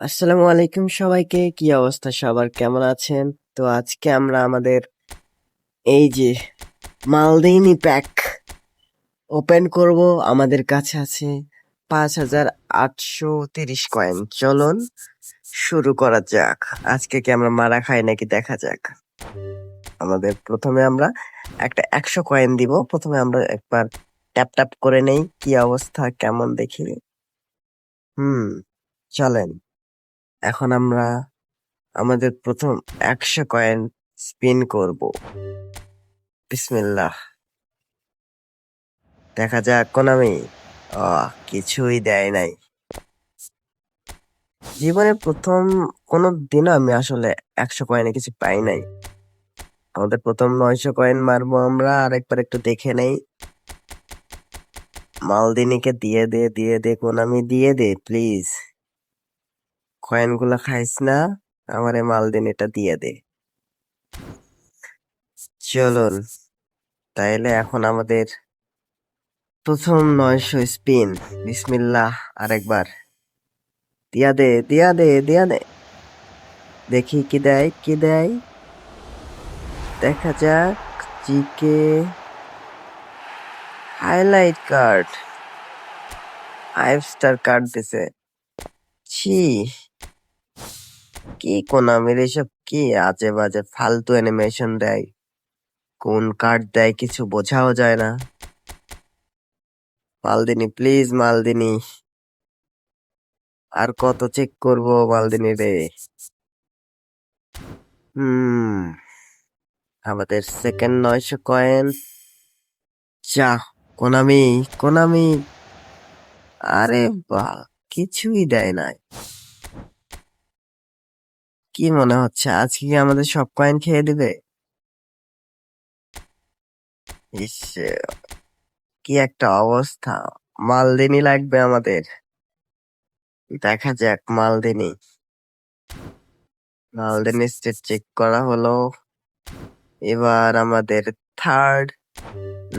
আসসালামু আলাইকুম সবাইকে। কি অবস্থা সবার, কেমন আছেন? তো আজকে আমরা আমাদের এই যে মালদিনি প্যাক ওপেন করব। আমাদের কাছে আছে 5,830 কয়েন। চলুন শুরু করা যাক। আজকে কি আমরা মারা খাই নাকি দেখা যাক। আমাদের প্রথমে আমরা একটা 100 কয়েন দিব। প্রথমে আমরা একবার ট্যাপ ট্যাপ করে নেই, কি অবস্থা কেমন দেখি। চলেন এখন আমরা আমাদের প্রথম 100 কয়েন স্পিন করব। বিসমিল্লাহ, দেখা যাক কোনামি। কিছুই দেয় নাই। জীবনে প্রথম কোনো দিনও আমি আসলে 100 কয়েনে কিছু পাই নাই। আমাদের প্রথম 900 কয়েন মারবো আমরা। আর একবার একটু দেখে নেই। মালদিনিকে দিয়ে দে কোনামি, দিয়ে দে প্লিজ। কয়েন গুলা খাইস না, আমারে মালদিনিটা দিয়ে দে। চলুন তাইলে এখন আমাদের প্রথম 900 স্পিন। বিসমিল্লাহ, আরেকবার দিয়া দে। দেখি কি দেয়, কি দেয়, দেখা যাক। GK highlight card, 5 star card দিছে। ছি, কি কোনামির এসব, কি আজে বাজে ফালতু অ্যানিমেশন দেয়। কোন কার্ড দেয় কিছু বোঝাও যায় না। মালদিনি প্লিজ, মালদিনি। আর কত চেক করব মালদিনি রে। হুম আমাদের সেকেন্ড 900 কয়েন। যা, কোনামি, কোনামি। আরে বাহ, কিছুই দেয় নাই। কি মনে হচ্ছে আজকে কি আমাদের সব কয়েন খেয়ে দিবে? ইস, কি একটা অবস্থা। মালদিনি লাগবে আমাদের। দেখা যাক মালদিনি। মালদিনি স্টেট চেক করা হলো। এবার আমাদের থার্ড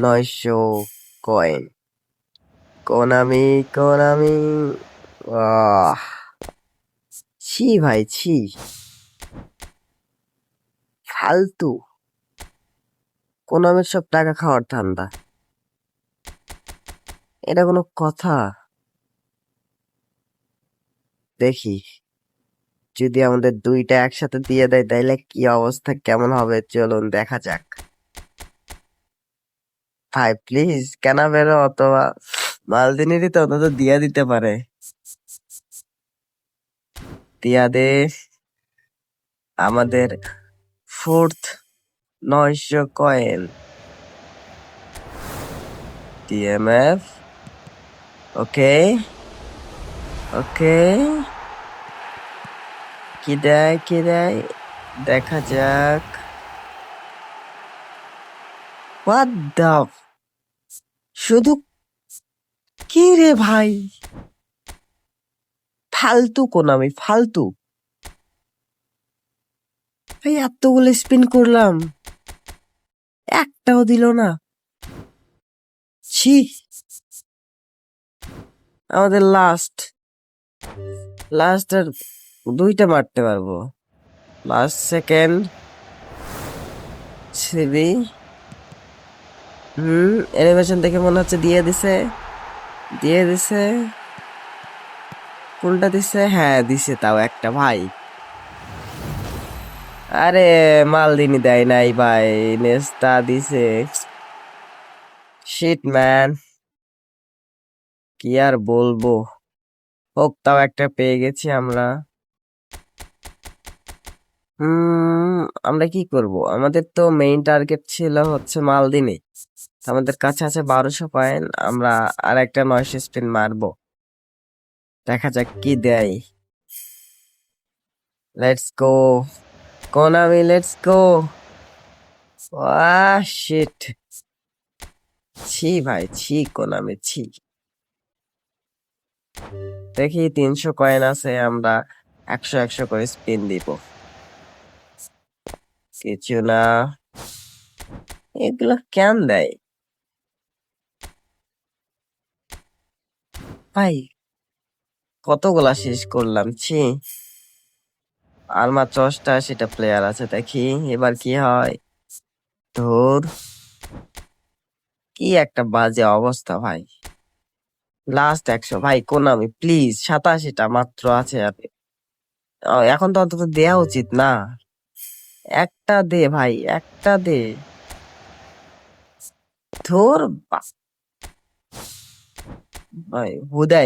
900 কয়েন। Konami, Konami. আহ ছি ভাই, ছি, ফালতু। কোনামির সব টাকা খাওয়ার ধান্দা, এটা কোনো কথা? দেখি যদি আমাদের দুইটা একসাথে দিয়ে দেয় তাইলে কি অবস্থা কেমন হবে, চলুন দেখা যাক। ভাই প্লিজ ক্যানাবেরো অথবা মালদিনিরই তো অন্তত দিয়া দিতে পারে। দিয়া দে। আমাদের ফোর্থ 900 কয়েন। টিএমএফ, ওকে ওকে। কি দেয়, কি দেয়, দেখা যাক। হোয়াট দ্য, শুধু কি রে ভাই, ফালতু কোনামি, ফালতু। ভাই এতগুলো স্পিন করলাম, একটাও দিল না। ছি, আমাদের লাস্ট লাস্ট আর দুইটা মারতে পারবো। Last second CB. অ্যানিমেশন দেখে মনে হচ্ছে দিয়ে দিছে। কোনটা দিছে? হ্যাঁ দিছে, তাও একটা ভাই। আরে মালদিনি দেয় নাই ভাই, নেস্তা দিছে। শিট ম্যান, কি আর বলবো। হোক, তাও একটা পেয়ে গেছি আমরা। হুম আমরা কি করব? আমাদের তো মেইন টার্গেট ছিল হচ্ছে মালদিনি। আমাদের কাছে আছে 1200 কয়েন। আমরা আর একটা 900 স্পিন মারবো, দেখা যাক কি দেয়। Let's go Konami, let's go. Shit, ছি ভাই, ছি কোনামি, ছি। দেখি 300 কয়েন আছে, আমরা 100 করে স্পিন দিব। কিছু না, এগুলো কেন দেয় ভাই? কতগুলা শেষ করলাম, ছি। আর মাত্র 88টা প্লেয়ার আছে, দেখি এবার কি হয়। ধুর, কি একটা বাজে অবস্থা ভাই। লাস্ট 100 ভাই, কোনামি প্লিজ, 87টা মাত্র আছে আর। এখন তো অন্তত দেয়া উচিত না। একটা দে ভাই, একটা দে। ধুর, ভাই হুদাই